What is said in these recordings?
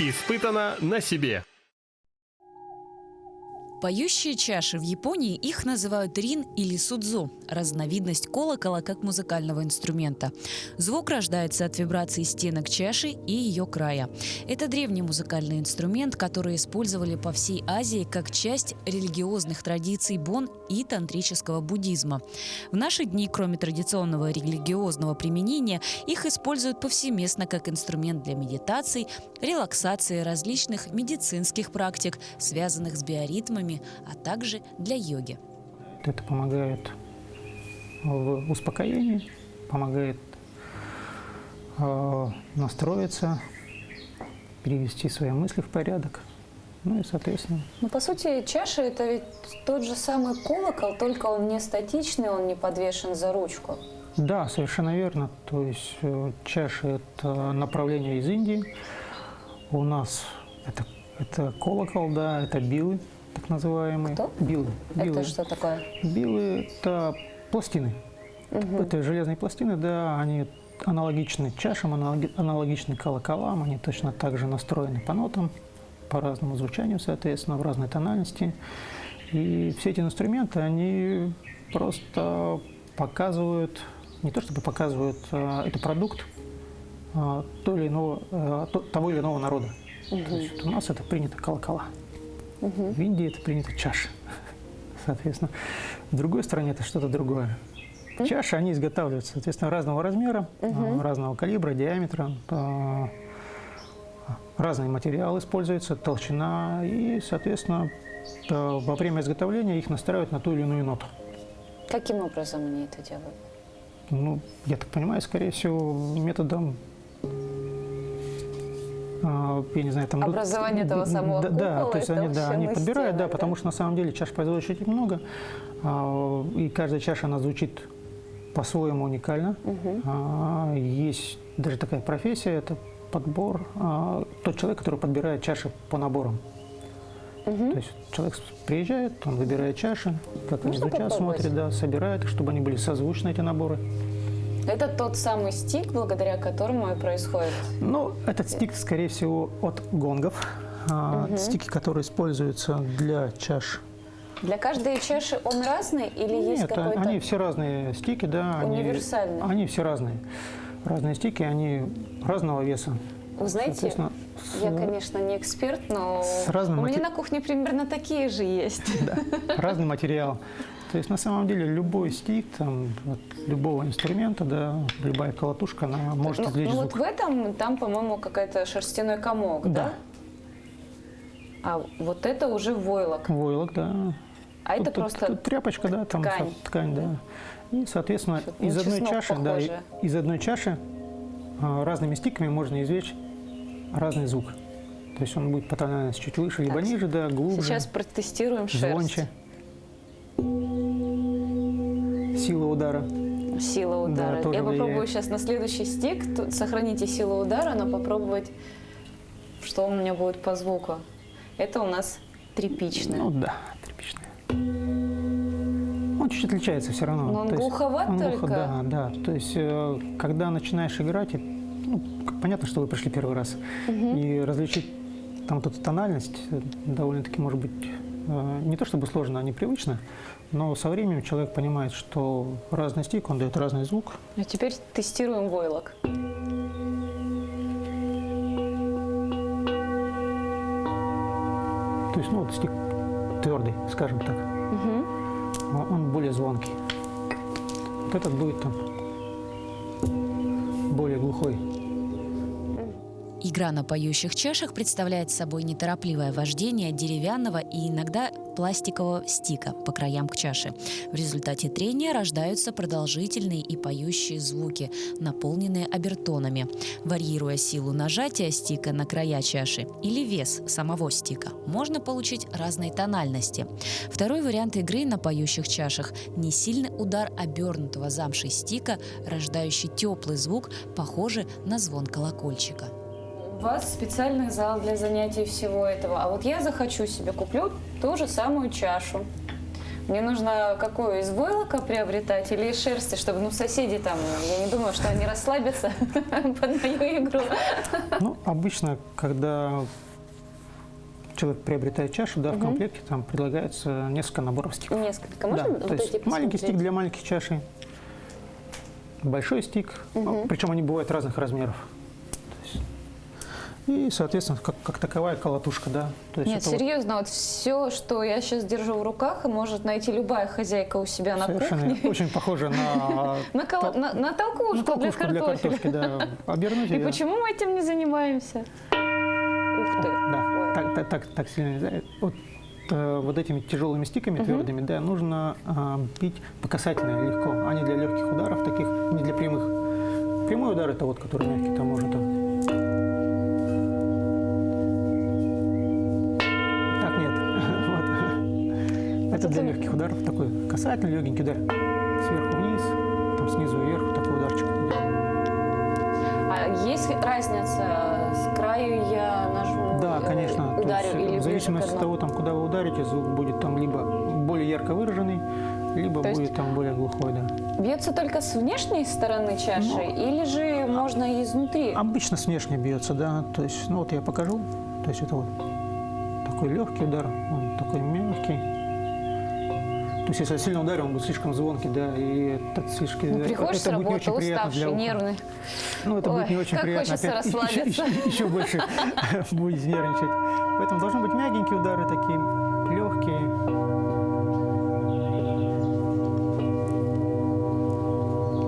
Испытано на себе. Поющие чаши в Японии их называют рин или судзу – разновидность колокола как музыкального инструмента. Звук рождается от вибраций стенок чаши и ее края. Это древний музыкальный инструмент, который использовали по всей Азии как часть религиозных традиций бон и тантрического буддизма. В наши дни, кроме традиционного религиозного применения, их используют повсеместно как инструмент для медитаций, релаксации, различных медицинских практик, связанных с биоритмами, а также для йоги. Это помогает в успокоении, помогает настроиться, перевести свои мысли в порядок. Ну и, соответственно... Ну, по сути, чаша – это ведь тот же самый колокол, только он не статичный, он не подвешен за ручку. Да, совершенно верно. То есть чаша – это направление из Индии. У нас это колокол, да, это билы, так называемые. Кто? Билы. Это что такое? Билы – это пластины. Это железные пластины, да, они аналогичны чашам, аналогичны колоколам, они точно так же настроены по нотам, по разному звучанию, соответственно, в разной тональности. И все эти инструменты, они просто показывают, не то чтобы показывают, это продукт того или иного народа. То есть у нас это принято колокола. В Индии это принято чаши. Соответственно, в другой стране это что-то другое. Чаши, они изготавливаются, соответственно, разного размера, разного калибра, диаметра. Разные материалы используются, толщина. И, соответственно, во время изготовления их настраивают на ту или иную ноту. Каким образом они это делают? Ну, я так понимаю, скорее всего, методом... я не знаю, там... Образование того самого купола? Да, то есть они подбирают, стенок, потому что на самом деле чаш производится очень много, и каждая чаша, она звучит по-своему уникально. Есть даже такая профессия, это подбор, тот человек, который подбирает чаши по наборам. То есть человек приезжает, он выбирает чаши, как они звучат, смотрит, да, собирает, чтобы они были созвучны, эти наборы. Это тот самый стик, благодаря которому и происходит? Ну, этот стик, скорее всего, от гонгов. Стики, которые используются для чаш. Для каждой чаши он разный или есть какой-то? Нет, они все разные стики, да. Универсальные? Они все разные. Разные стики, они разного веса. Вы знаете, я, конечно, не эксперт, но у меня на кухне примерно такие же есть. Да, разный материал. То есть на самом деле любой стик, там, от любого инструмента, да, любая колотушка, она может извлечь звук. Вот в этом, там, по-моему, какой-то шерстяной комок, да? А вот это уже войлок. Войлок, да. А это просто тряпочка, да, там ткань, да. И, соответственно, из одной чаши разными стиками можно извлечь разный звук. То есть он будет по тональности чуть выше, либо ниже, да, глубже. Сейчас протестируем шерсть. Звонче. Сила удара. Сила удара. Да, я попробую сейчас на следующий стик. Сохраните силу удара, но попробовать, что у меня будет по звуку. Это у нас тряпичное. Ну да, тряпичное. Он чуть-чуть отличается все равно. Но он глуховат только? Да. То есть, когда начинаешь играть, понятно, что вы пришли первый раз, и различить там вот эту тональность довольно-таки может быть не то чтобы сложно, а непривычно, но со временем человек понимает, что разный стик, он дает разный звук. А теперь тестируем войлок. То есть, вот стик твердый, скажем так. Он более звонкий. Вот этот будет там более глухой. Игра на поющих чашах представляет собой неторопливое вождение деревянного и иногда пластикового стика по краям к чаше. В результате трения рождаются продолжительные и поющие звуки, наполненные обертонами. Варьируя силу нажатия стика на края чаши или вес самого стика, можно получить разные тональности. Второй вариант игры на поющих чашах – несильный удар обернутого замшей стика, рождающий теплый звук, похожий на звон колокольчика. У вас специальный зал для занятий всего этого. А вот я захочу себе, куплю ту же самую чашу. Мне нужно какую, из войлока приобретать или из шерсти, чтобы, ну, соседи там, я не думаю, что они расслабятся под мою игру. Ну, обычно, когда человек приобретает чашу, да, в комплекте там предлагается несколько наборов стиков. Несколько. Можно Да, вот то есть эти маленький стик посмотреть? для маленьких чашей, большой стик, причем они бывают разных размеров. То есть, и, соответственно, как таковая колотушка, да. То есть Нет, это вот серьезно, вот все, что я сейчас держу в руках, может найти любая хозяйка у себя на совершенно кухне. очень похоже на На толкушку для толкушку для картофеля. картошки, да. Обернуть И ее. почему мы этим не занимаемся? Ух ты. Да, Ой. так сильно нельзя. Вот этими тяжелыми стиками, твердыми, да, нужно бить по касательной легко. Они для легких ударов таких, не для прямых. Прямой удар это вот, который мягкий, там можно там. Так, нет. Вот. Это для легких ударов такой касательный, легенький удар. Сверху вниз, там снизу вверх, такой ударчик. А есть разница, с краю я нажму, Да, конечно. То ударю есть, или в ближе к зависимости от дну? того, там, куда вы ударите, звук будет там либо более ярко выраженный, либо То есть- будет там более глухой, да. Бьется только с внешней стороны чаши, или же можно и изнутри? Обычно с внешней бьется, да. То есть, ну вот я покажу. То есть это вот такой легкий удар, он такой мягкий. То есть если я сильно ударю, он будет слишком звонкий, да, и это слишком. Ну, приходишь с это будет не работы, очень приятно для уставший, уха. нервный. Ну, это будет не Ой, очень как приятно. хочется Опять расслабиться. еще больше будет нервничать. Поэтому должны быть мягенькие удары такие, легкие.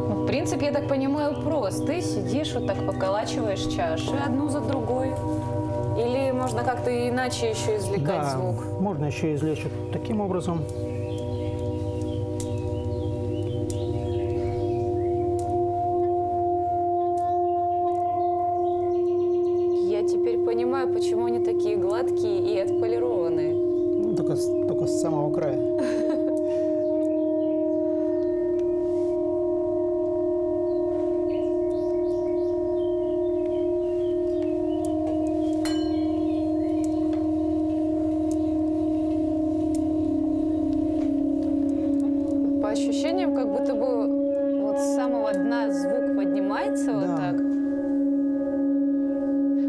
В принципе, я так понимаю, прост. Ты сидишь, вот так поколачиваешь чаши одну за другой. Или можно как-то иначе еще извлекать Да, звук? можно еще извлечь вот таким образом. Я теперь понимаю, почему они такие гладкие и отполированные. Ну, только с самого края. По ощущениям, как будто бы вот с самого дна звук поднимается вот Да. так.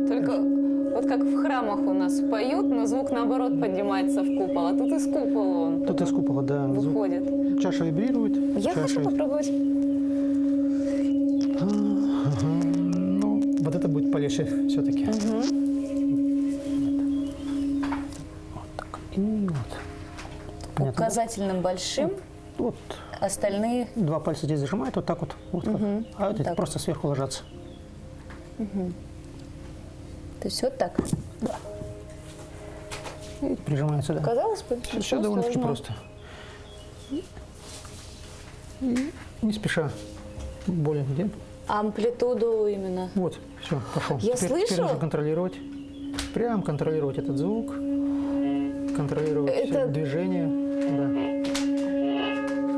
Только вот как в храмах у нас поют, но звук наоборот поднимается в купол, а тут из купола он Тут из купола, да, звук. выходит. Чаша вибрирует. Я хочу чаша- попробовать. Ну, вот это будет полегче все-таки. Вот так. И вот. Понятно? Указательным большим, Вот остальные... два пальца здесь зажимают, вот так вот. Вот как. А вот эти так. просто сверху ложатся. То есть вот так. И прижимаются сюда. Казалось бы, Все ничего довольно-таки сложного. просто. И не спеша. Более где? Амплитуду именно. Вот, все, пошел. Я Теперь слышу. нужно контролировать. Прям контролировать этот звук. Контролировать Это- все движения. Да.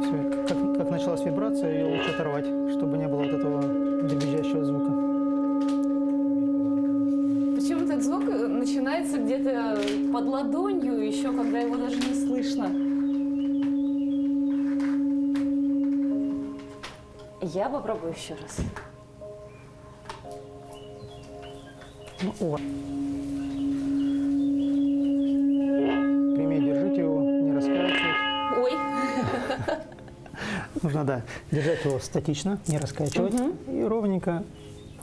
Всё, как началась вибрация, ее лучше оторвать, чтобы не было вот этого дребезжащего звука. Причем этот звук начинается где-то под ладонью, еще когда его даже не слышно. Я попробую еще раз. Ну, вот. Прямее держите его, не раскачивать. Ой, Нужно, да, держать его статично, не раскачивать. И ровненько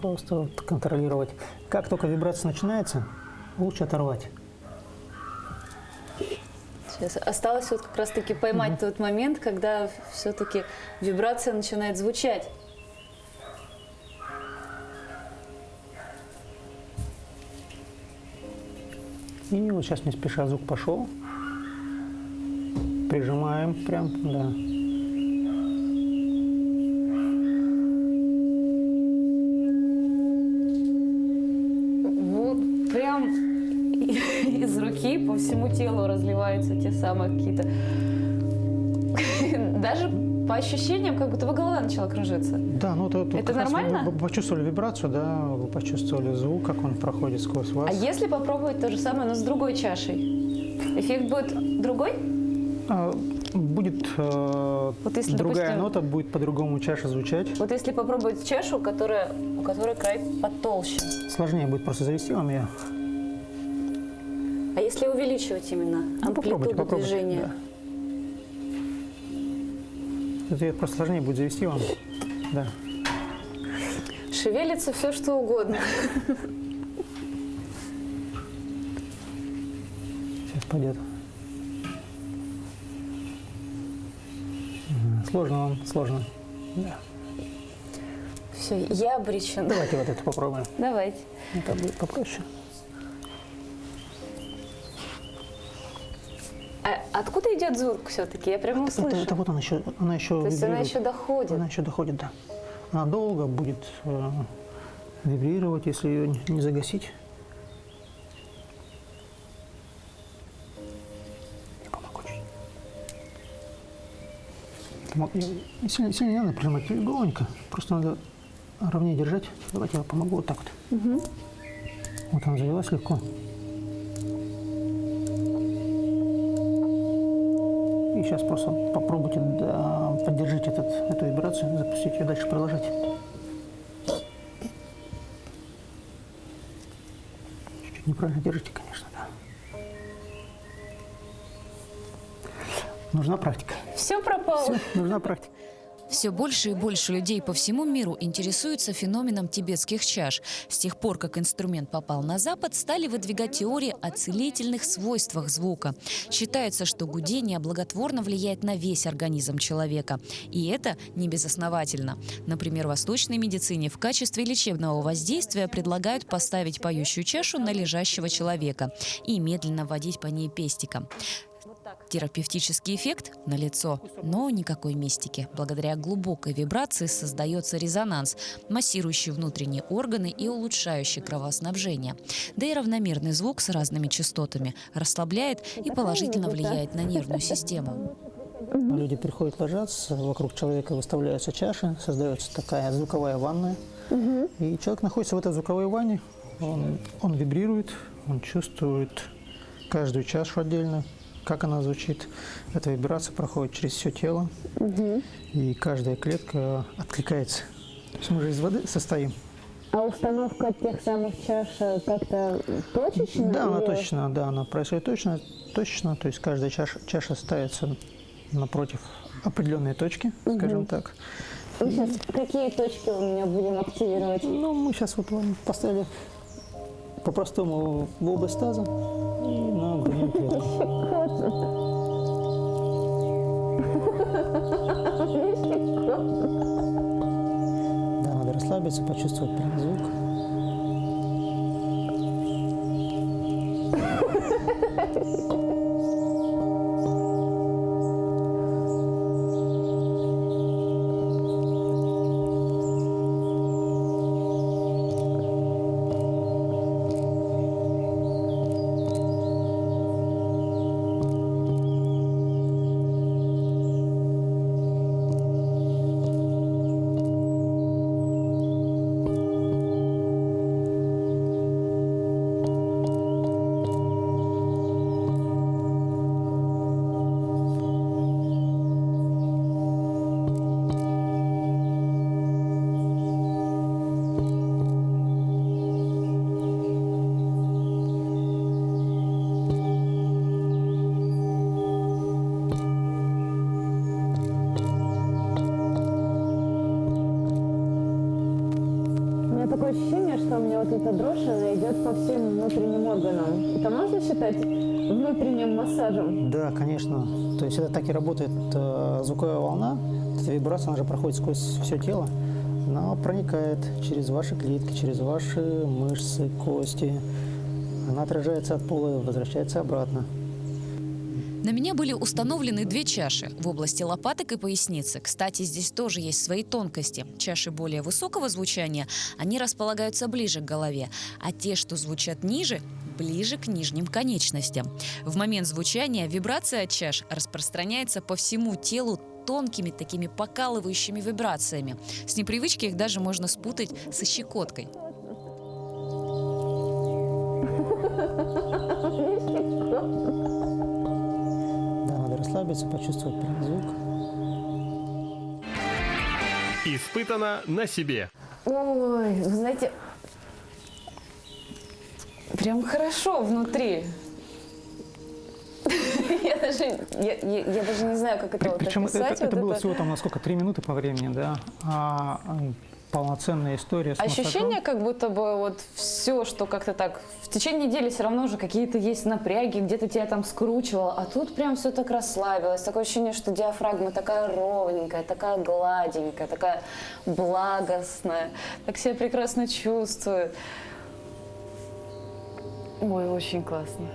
просто вот контролировать. Как только вибрация начинается, лучше оторвать. сейчас осталось вот как раз-таки поймать тот момент, когда все-таки вибрация начинает звучать. И вот сейчас не спеша звук пошел. Прижимаем прям, да. Вот прям из руки по всему телу разливаются те самые какие-то... Даже по ощущениям, как будто бы голова начала кружиться. Да, ну Это как раз нормально? Вы почувствовали вибрацию, да, вы почувствовали звук, как он проходит сквозь вас. А если попробовать то же самое, но с другой чашей? Эффект будет другой? Будет если, другая допустим, нота, будет по-другому чаша звучать. Вот если попробовать чашу, у которой край потолще. Сложнее будет просто завести вам ее. А если увеличивать именно амплитуду Попробуйте, движения? Да. Это просто сложнее будет завести вам. Да. Шевелится все, что угодно. Сейчас пойдет. Сложно вам, сложно. Да. Все, я обречена. Давайте вот это попробуем. Давайте. Это будет попроще. А откуда идет звук все-таки? Я прямо услышу. Это вот она еще То есть она вибрирует. еще доходит. Она еще доходит, да. Она долго будет вибрировать, если ее не загасить. Я помогу чуть. Сильно не надо прижимать, легонько. Просто надо ровнее держать. Давайте я помогу вот так вот. Угу. Вот она завелась легко. И сейчас просто попробуйте поддержать эту вибрацию, запустить ее, дальше продолжать. Чуть-чуть неправильно держите, конечно, да. Нужна практика. Все пропало. Все, нужна практика. Все больше и больше людей по всему миру интересуются феноменом тибетских чаш. С тех пор, как инструмент попал на Запад, стали выдвигать теории о целительных свойствах звука. Считается, что гудение благотворно влияет на весь организм человека. И это не безосновательно. Например, в восточной медицине в качестве лечебного воздействия предлагают поставить поющую чашу на лежащего человека и медленно водить по ней пестиком. Терапевтический эффект налицо, но никакой мистики. Благодаря глубокой вибрации создается резонанс, массирующий внутренние органы и улучшающий кровоснабжение. Да и равномерный звук с разными частотами расслабляет и положительно влияет на нервную систему. Люди приходят, ложатся, вокруг человека выставляются чаши, создается такая звуковая ванная. И человек находится в этой звуковой ванне, он вибрирует, он чувствует каждую чашу отдельно, как она звучит. Эта вибрация проходит через все тело, и каждая клетка откликается. То есть мы же из воды состоим. А установка тех самых чаш как-то точечно? Да, она точно, да, она происходит точно. То есть каждая чаша ставится напротив определенной точки, скажем так. Мы сейчас какие точки у меня будем активировать? Ну, мы сейчас вот вам поставили по-простому в область таза и на грудную клетку. Да, надо расслабиться, почувствовать прям звук. Такое ощущение, что у меня вот эта дрожь, она идет по всем внутренним органам. Это можно считать внутренним массажем? Да, конечно. То есть это так и работает звуковая волна. Эта вибрация, она же проходит сквозь все тело. Она проникает через ваши клетки, через ваши мышцы, кости. Она отражается от пола и возвращается обратно. На меня были установлены 2 чаши в области лопаток и поясницы. Кстати, здесь тоже есть свои тонкости. Чаши более высокого звучания, они располагаются ближе к голове, а те, что звучат ниже, ближе к нижним конечностям. В момент звучания вибрация от чаш распространяется по всему телу тонкими такими покалывающими вибрациями. С непривычки их даже можно спутать со щекоткой. расслабиться, почувствовать прям звук. Испытано на себе. Ой, вы знаете, прям хорошо внутри. Я даже не знаю, как это вот Причем описать. это вот было всего там, насколько, 3 минуты по времени, да, а полноценная история с Ощущение, массажом. как будто бы вот все, что как-то так в течение недели все равно же какие-то есть напряги, где-то тебя там скручивало, а тут прям все так расслабилось. Такое ощущение, что диафрагма такая ровненькая, такая гладенькая, такая благостная, так себя прекрасно чувствует. Ой, очень классно.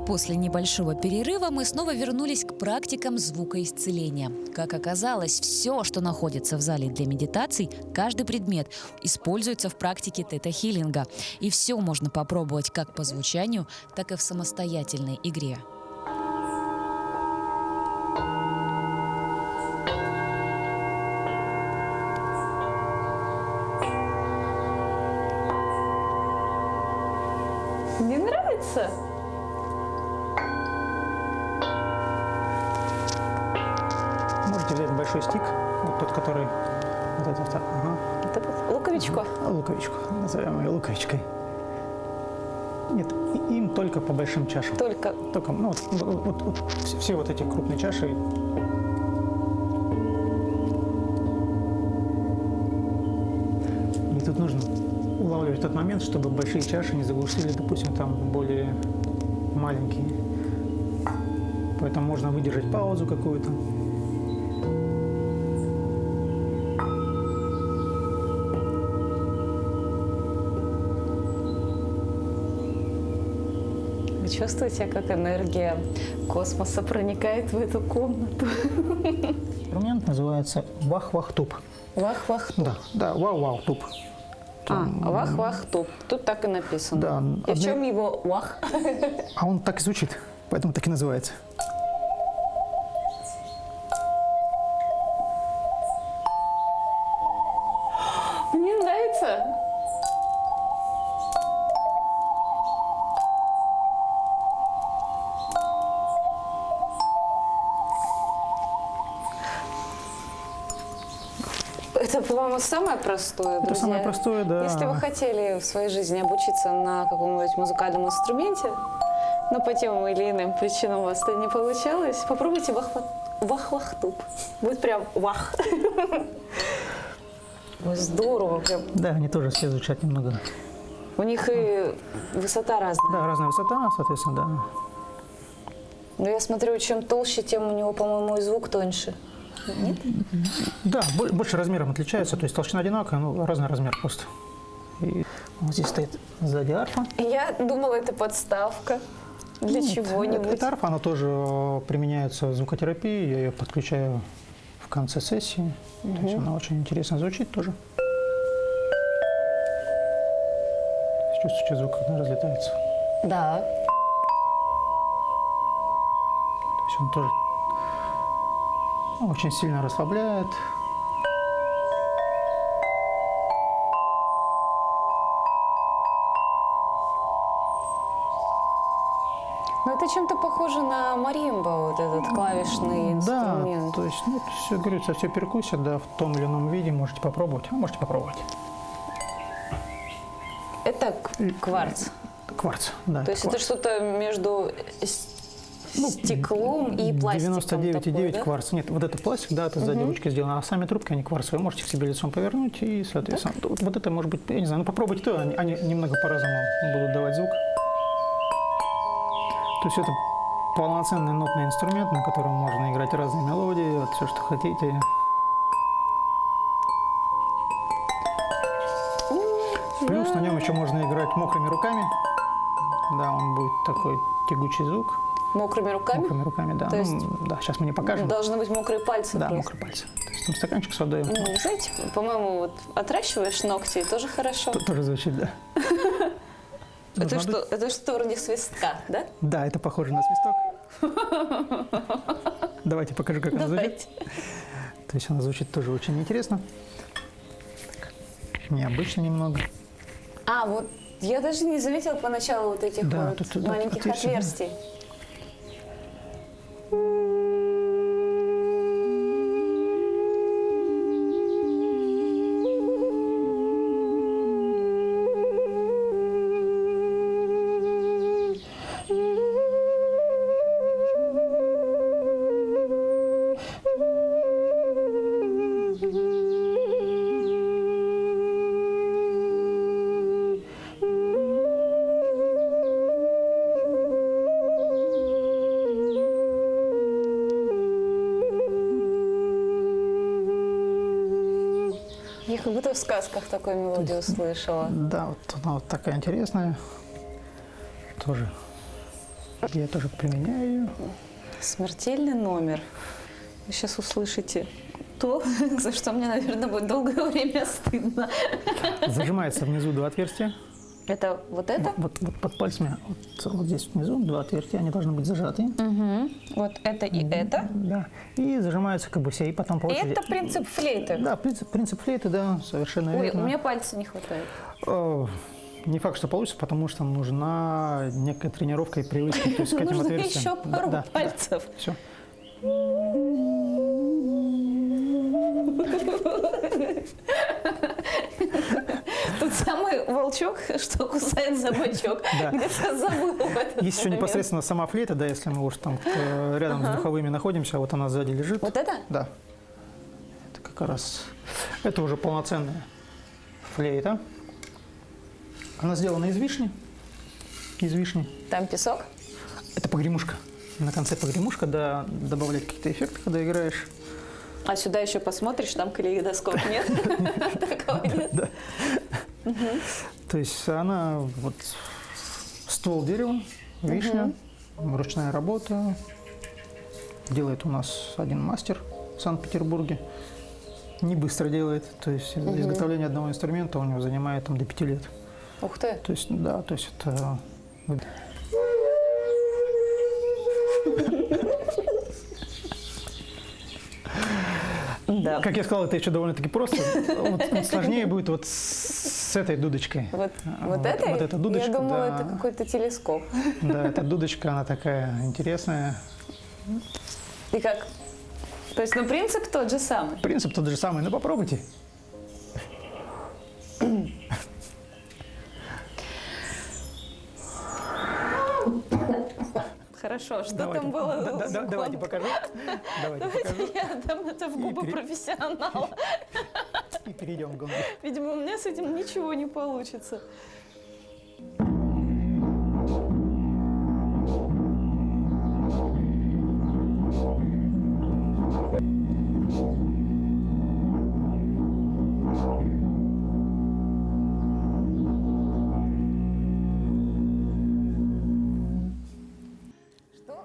После небольшого перерыва мы снова вернулись к практикам звукоисцеления. Как оказалось, все, что находится в зале для медитаций, каждый предмет используется в практике тета-хиллинга. И все можно попробовать как по звучанию, так и в самостоятельной игре. Мне нравится. Можете взять большой стик, вот тот, который... Вот этот, ага, Это луковичку. луковичку, назовем ее луковичкой. Нет, им только по большим чашам. Только Только, ну, вот все вот эти крупные чаши. И тут нужно улавливать тот момент, чтобы большие чаши не заглушили, допустим, там более маленькие. Поэтому можно выдержать паузу какую-то. вы чувствуете, как энергия космоса проникает в эту комнату? Инструмент называется вах-вах-туп. Вах-вах. Да, вау-вау-туп. Вах-вах-туп. Тут так и написано. Да, И в чем его вах? А он так и звучит, поэтому так и называется. Мне нравится. Это, по-моему, самое простое, Это друзья. самое простое, да. Если вы хотели в своей жизни обучиться на каком-нибудь музыкальном инструменте, но по тем или иным причинам у вас это не получалось, попробуйте вах-вах-туп. Будет прям вах. Ой, здорово прям. Да, они тоже все звучат немного. У них и высота разная. Да, разная высота, соответственно, да. Но я смотрю, чем толще, тем у него, по-моему, и звук тоньше. Нет? Да, больше размером отличается, то есть толщина одинаковая, но разный размер просто. И вот здесь стоит сзади арфа. Я думала, это подставка для чего-нибудь. Эта арфа, она тоже применяется в звукотерапии, я ее подключаю в конце сессии. То есть она очень интересно звучит тоже. Чувствуете звук, как она разлетается. Да. То есть он тоже очень сильно расслабляет. Ну, это чем-то похоже на маримба, вот этот клавишный инструмент. Да, то есть, ну, все, говорится, все перкуссия, да, в том или ином виде можете попробовать. А можете попробовать. Это кварц. Кварц, да. То есть это кварц. что-то между стеклом и пластиком. 99,9 такой, да? кварц. Нет, вот это пластик, да, это сзади ручки сделано, а сами трубки, они кварцевые. Можете к себе лицом повернуть и, соответственно, вот это может быть, я не знаю, ну попробуйте то, они немного по-разному будут давать звук. То есть это полноценный нотный инструмент, на котором можно играть разные мелодии, вот все, что хотите. Плюс на нем еще можно играть мокрыми руками. Да, он будет такой тягучий звук. Мокрыми руками? Мокрыми руками, да. То есть да, сейчас мы не покажем. должны быть мокрые пальцы. Да, просто. мокрые пальцы. То есть там стаканчик с водой. Ну, знаете, по-моему, вот отращиваешь ногти, и тоже хорошо. Тоже звучит, да. Это нужно что, это что вроде свистка, да? Да, это похоже на свисток. Давайте покажу, как она звучит. Давайте. То есть она звучит тоже очень интересно. Необычно немного. А, вот я даже не заметила поначалу вот этих Да, вот тут маленьких отверстия, да. отверстий. Я как будто в сказках такую мелодию слышала. Да, вот она вот такая интересная. Тоже. Я тоже применяю ее. Смертельный номер. Вы сейчас услышите то, за что мне, наверное, будет долгое время стыдно. Зажимается внизу 2 отверстия. Это вот это? Вот под пальцами, вот здесь внизу 2 отверстия, они должны быть зажаты. Угу. Вот это и это. Да. И зажимаются как бы все, и потом по И очереди. это принцип флейты. Да, принцип флейты, да, совершенно Ой, верно. у меня пальца не хватает. Не факт, что получится, потому что нужна некая тренировка и привычка то есть, к этим Нужно отверстиям. еще пару Да, пальцев. все. Тот самый волчок, что кусает за бочок. Да. Где-то забыл в этот Есть еще момент. непосредственно сама флейта, да, если мы уж там рядом с духовыми находимся, вот она сзади лежит. Вот это? Да. Это как раз, это уже полноценная флейта. Она сделана из вишни. Из вишни. Там песок? Это погремушка. На конце погремушка, да, добавлять какие-то эффекты, когда играешь. А сюда еще посмотришь, там калейдоскоп нет? Такого нет? Да. То есть она вот ствол дерева, вишня, ручная работа. Делает у нас один мастер в Санкт-Петербурге. Не быстро делает. То есть изготовление одного инструмента у него занимает там до 5 лет. Ух ты. То есть, да, то есть это... Да. Как я сказал, это еще довольно-таки просто. Вот сложнее будет вот с этой дудочкой. Вот этой? Вот эта дудочка, Я думала, да. это какой-то телескоп. Да, эта дудочка, она такая интересная. И как? То есть, ну, принцип тот же самый. Принцип тот же самый, но попробуйте. Хорошо, что Давайте. там было? Давайте покажу. Давайте покажу. Я дам это в губы профессионала. И перейдем к гонке. Видимо, у меня с этим ничего не получится.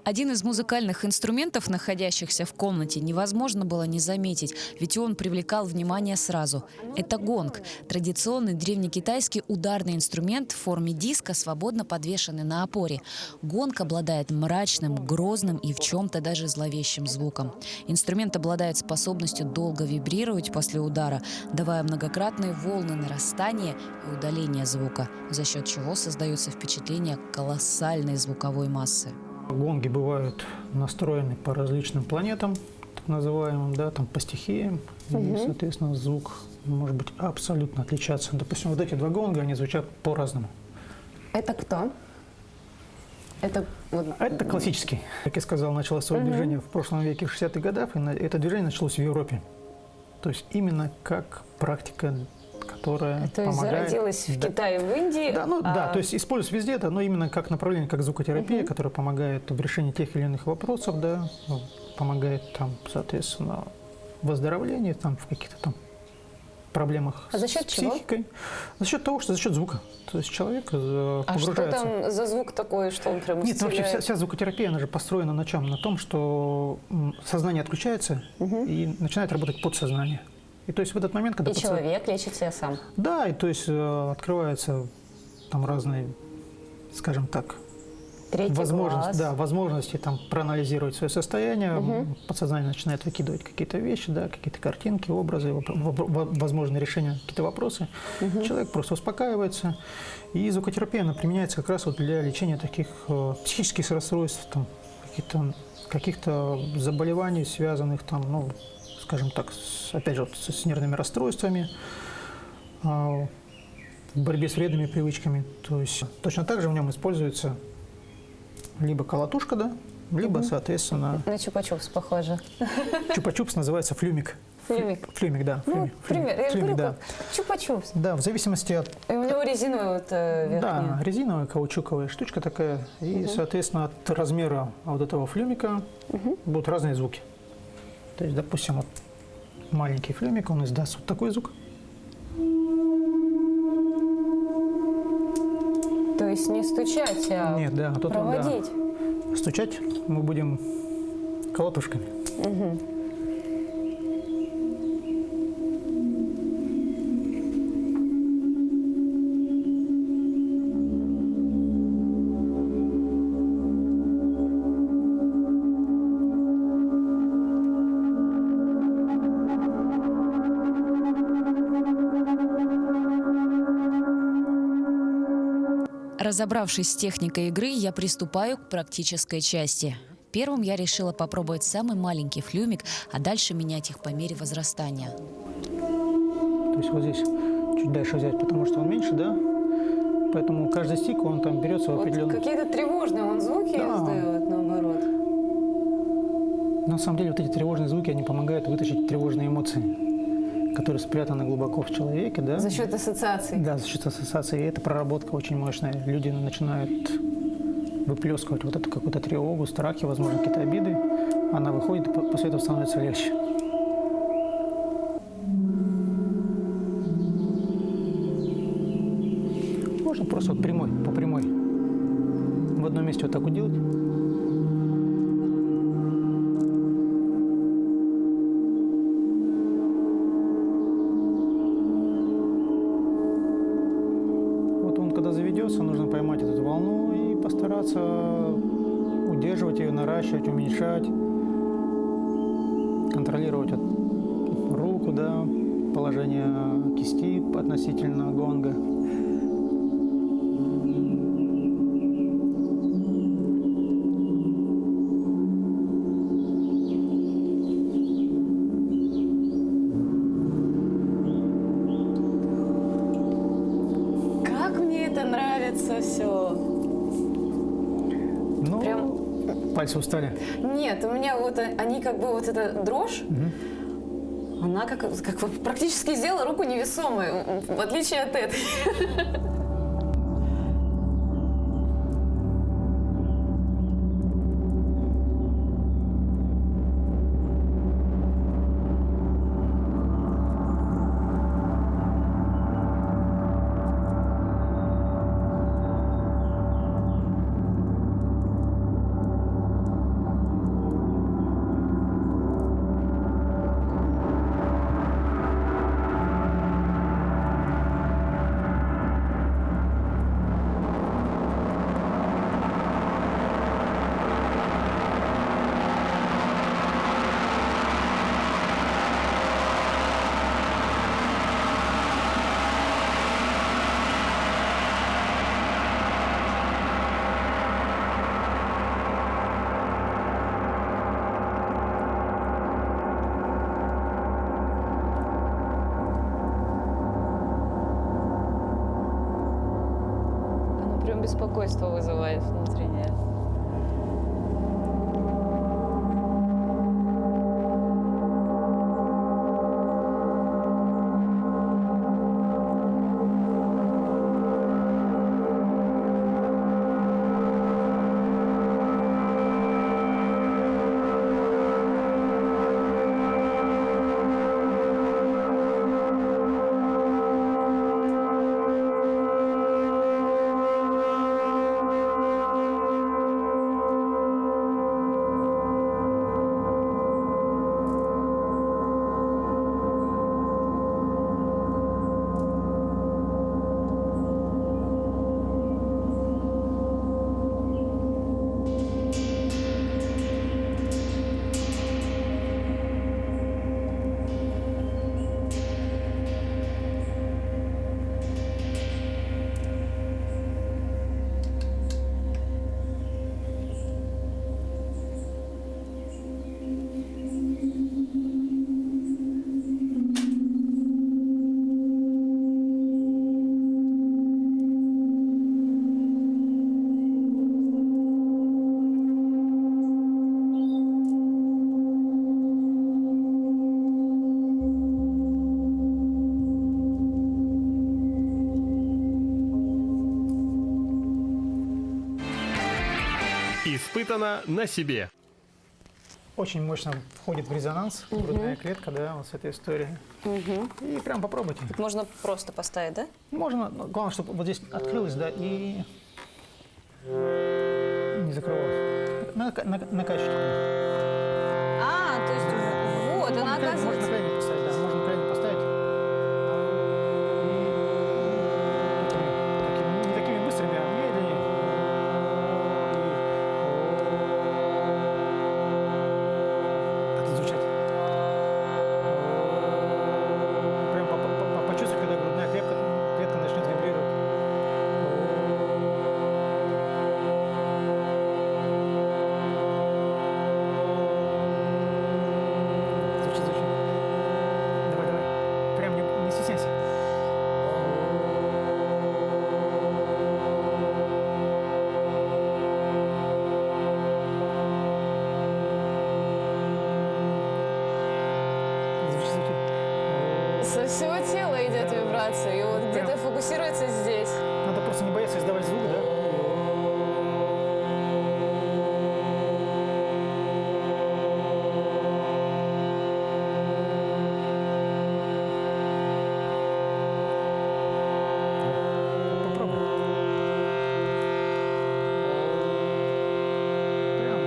Один из музыкальных инструментов, находящихся в комнате, невозможно было не заметить, ведь он привлекал внимание сразу. Это гонг – традиционный древнекитайский ударный инструмент в форме диска, свободно подвешенный на опоре. Гонг обладает мрачным, грозным и в чем-то даже зловещим звуком. Инструмент обладает способностью долго вибрировать после удара, давая многократные волны нарастания и удаления звука, за счет чего создается впечатление колоссальной звуковой массы. Гонги бывают настроены по различным планетам, так называемым, да, там по стихиям, и, соответственно, звук может быть абсолютно отличаться. Допустим, вот эти 2 гонга, они звучат по-разному. Это кто? Это вот... Это классический. Как я сказал, началось свое движение в прошлом веке, в 60-х годах, и это движение началось в Европе. То есть именно как практика, которая То есть помогает... зародилась в Да. Китае, в Индии. Да, ну да, то есть используется везде это, но именно как направление, как звукотерапия, которая помогает в решении тех или иных вопросов, да, помогает там, соответственно, в выздоровлении, там, в каких-то там проблемах А за счет с чего? психикой. За счет того, что за счет звука. То есть человек А что погружается. там за звук такой, что он прям Нет, ну, вообще исцеляет? вся звукотерапия, она же построена на чем? На том, что сознание отключается и начинает работать подсознание. И то есть в этот момент, когда И человек лечит себя сам. Да, и то есть открываются там разные скажем так, Третий возможность, глаз. да, возможности там проанализировать свое состояние, подсознание начинает выкидывать какие-то вещи, да, какие-то картинки, образы, возможные решения, какие-то вопросы. Человек просто успокаивается. И звукотерапия, она применяется как раз вот для лечения таких психических расстройств, там, каких-то заболеваний, связанных там, ну, скажем так, опять же, с нервными расстройствами, в борьбе с вредными привычками. То есть точно так же в нем используется либо колотушка, да, либо, соответственно, На чупа-чупс похоже. чупа-чупс называется флюмик. Флюмик. Флюмик, да. Ну, пример. Я же Флюмик, говорю, да. как чупа-чупс. Да, в зависимости от... И у него резиновая вот верхняя. Да, резиновая, каучуковая штучка такая. И, соответственно, от размера вот этого флюмика будут разные звуки. То есть, допустим, вот маленький флюмик, он издаст вот такой звук. То есть не стучать, а Нет, да, тут он, да. проводить. Стучать мы будем колотушками. Разобравшись с техникой игры, я приступаю к практической части. Первым я решила попробовать самый маленький флюмик, а дальше менять их по мере возрастания. То есть вот здесь чуть дальше взять, потому что он меньше, да? Поэтому каждый стик, он там берется в Вот определенный... какие-то тревожные он звуки Да. издает, наоборот. На самом деле вот эти тревожные звуки, они помогают вытащить тревожные эмоции, которые спрятаны глубоко в человеке, да? За счет ассоциаций. Да, за счет ассоциации. И эта проработка очень мощная. Люди начинают выплескивать вот эту какую-то тревогу, страхи, возможно, какие-то обиды. Она выходит, и после этого становится легче. Можно просто вот прямой, по прямой. В одном месте вот так вот делать. Вот он, когда заведется, нужно поймать эту волну и постараться удерживать ее, наращивать, уменьшать, контролировать вот руку, да, положение кисти относительно гонга. Как мне это нравится все. Ну, Прям- пальцы устали. Нет, у меня вот они как бы вот эта дрожь, она как практически сделала руку невесомой, в отличие от этой. Оно прям беспокойство вызывает внутреннее. Испытано на себе. Очень мощно входит в резонанс грудная клетка, да, вот с этой историей. И прям попробуйте. Можно просто поставить, да? Можно, но главное, чтобы вот здесь открылось, да, и не закрывалось. Накачивайте. А, то есть вот, она Можно оказывается. крайне поставить, да, можно крайне поставить. И не такими быстрыми, а медленнее. Это звучит. Прям почувствуй, когда грудная клетка начнет вибрировать. Звучит. Давай. Прям не стесняйся. Звучит. Со всего тела идет вибрация, и вот где-то фокусируется здесь. Надо просто не бояться издавать звук, да? Попробуй. Прямо.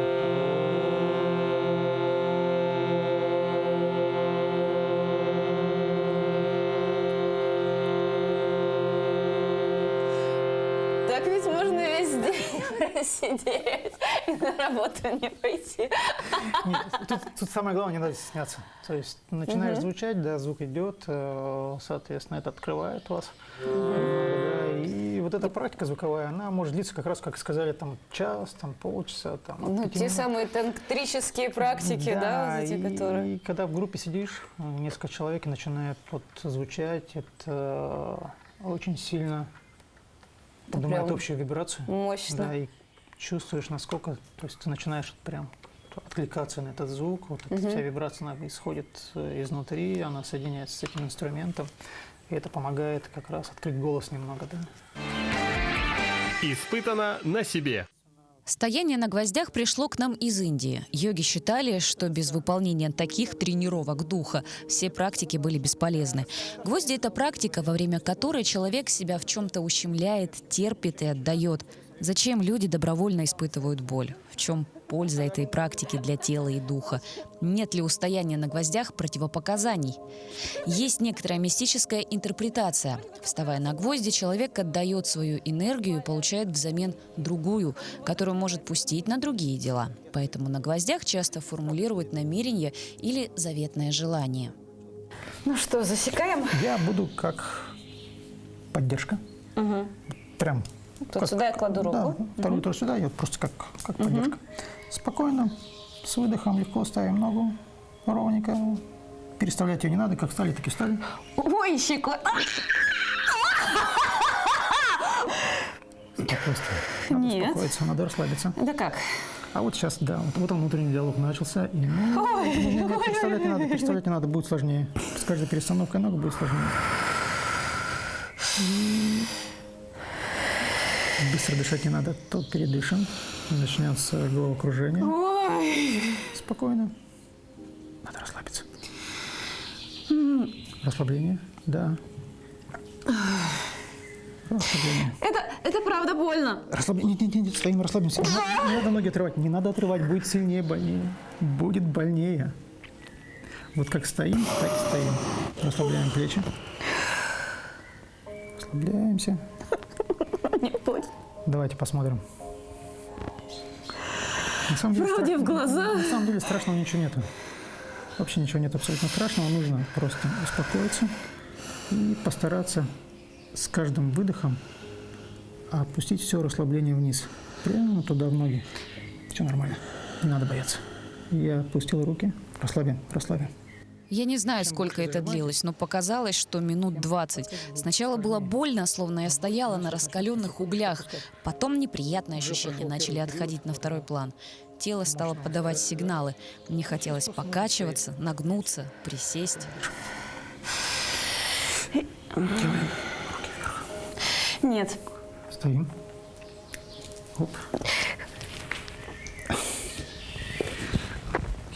Так ведь можно весь день сидеть и на работу не пойти. Нет, тут самое главное, не надо стесняться. То есть начинаешь звучать, да, звук идет, соответственно, это открывает вас. Да, и вот эта практика звуковая, она может длиться как раз, как сказали, там час, там полчаса. Там, от Ну, 5 те минут. самые тантрические практики, да, вот эти, которые... И когда в группе сидишь, несколько человек и начинает вот звучать, это очень сильно поднимает прям общую вибрацию. Мощно. Да, и чувствуешь, насколько, то есть ты начинаешь прям откликаться на этот звук, вот эта вся вибрация, она исходит изнутри, она соединяется с этим инструментом, и это помогает как раз открыть голос немного, да. Испытано на себе. Стояние на гвоздях пришло к нам из Индии. Йоги считали, что без выполнения таких тренировок духа все практики были бесполезны. Гвозди – это практика, во время которой человек себя в чем-то ущемляет, терпит и отдает. Зачем люди добровольно испытывают боль? В чем польза этой практики для тела и духа? Нет ли у стояния на гвоздях противопоказаний? Есть некоторая мистическая интерпретация. Вставая на гвозди, человек отдает свою энергию и получает взамен другую, которую может пустить на другие дела. Поэтому на гвоздях часто формулируют намерение или заветное желание. Ну что, засекаем? Я буду как поддержка. Прям. Тут сюда я кладу руку. Да, вторую тоже сюда, и вот просто как поддержка. Спокойно, с выдохом легко ставим ногу, ровненько. Переставлять ее не надо, как встали, так и встали. Ой, щекла. Спокойствие. Надо Нет. успокоиться, надо расслабиться. Это как? А вот сейчас, да, вот он внутренний диалог начался. И, переставлять не надо, будет сложнее. С каждой перестановкой ног будет сложнее. И быстро дышать не надо, то передышим. Начнется головокружение. Ой. Спокойно. Надо расслабиться. Расслабление, да. Расслабление. Это правда больно. Расслабление. Нет, стоим, расслабимся. Не надо ноги отрывать. Не надо отрывать, будет сильнее, больнее. Будет больнее. Вот как стоим, так и стоим. Расслабляем плечи. Расслабляемся. Давайте посмотрим. На самом деле, Правде в глаза. На самом деле страшного ничего нету. Вообще ничего нет абсолютно страшного. Нужно просто успокоиться и постараться с каждым выдохом опустить все расслабление вниз. Прямо туда в ноги. Все нормально. Не надо бояться. Я опустил руки. Расслабим, расслабим. Я не знаю, сколько это длилось, но показалось, что минут 20. Сначала было больно, словно я стояла на раскаленных углях. Потом неприятные ощущения начали отходить на второй план. Тело стало подавать сигналы. Мне хотелось покачиваться, нагнуться, присесть. Нет. Стоим. Оп.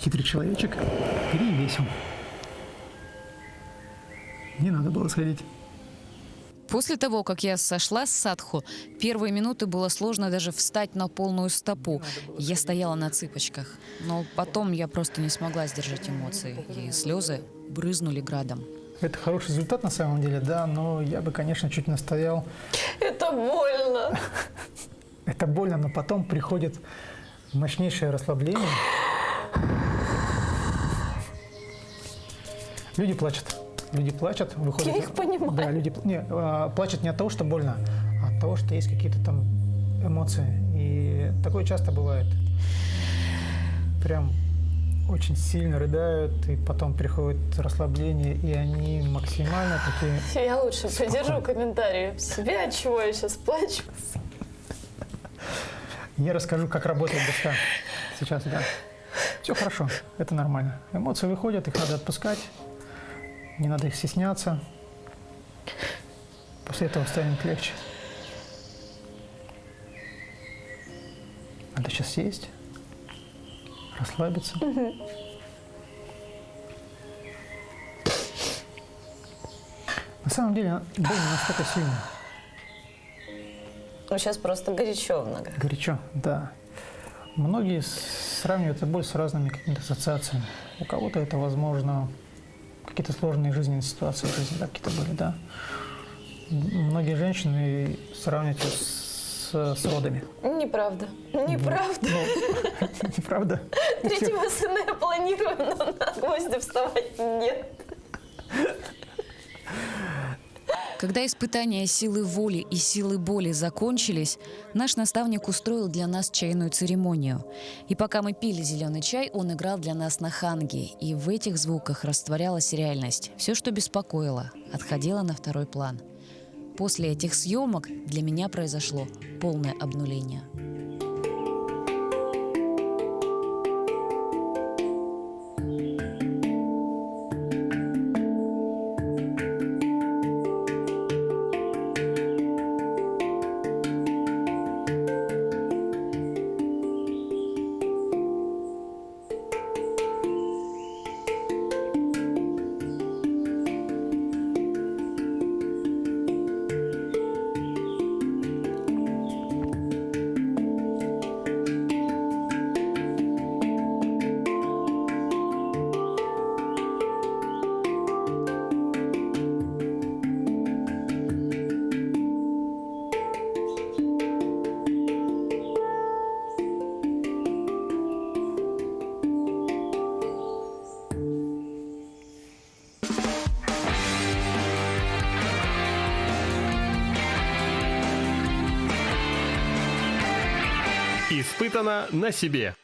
хитрый человечек перевесил. Не надо было сходить. После того, как я сошла с садху, первые минуты было сложно даже встать на полную стопу. Я стояла на цыпочках. Но потом я просто не смогла сдержать эмоции, и слезы брызнули градом. Это хороший результат на самом деле, да, но я бы, конечно, чуть настоял. Это больно. Это больно, но потом приходит мощнейшее расслабление. Люди плачут, выходят. Я их понимаю. Да, плачут не от того, что больно, а от того, что есть какие-то там эмоции. И такое часто бывает. Прям очень сильно рыдают, и потом приходит расслабление, и они максимально такие... Я лучше подержу комментарии в себе, от чего я сейчас плачу. Я расскажу, как работает ДСК сейчас, да. Все хорошо, это нормально. Эмоции выходят, их надо отпускать, не надо их стесняться. После этого станет легче. Надо сейчас сесть, расслабиться. На самом деле боль не настолько сильная. Ну, сейчас просто горячо в ногах. Горячо, да. Многие сравнивают эту боль с разными какими-то ассоциациями. У кого-то это, возможно, какие-то сложные жизненные ситуации в жизни, да, какие-то были, да. Многие женщины сравнивают это с родами. Неправда. Неправда. Неправда? Третьего сына я планирую, но на гвозди вставать нет. Когда испытания силы воли и силы боли закончились, наш наставник устроил для нас чайную церемонию. И пока мы пили зеленый чай, он играл для нас на ханги. И в этих звуках растворялась реальность. Все, что беспокоило, отходило на второй план. После этих съемок для меня произошло полное обнуление. Испытано на себе.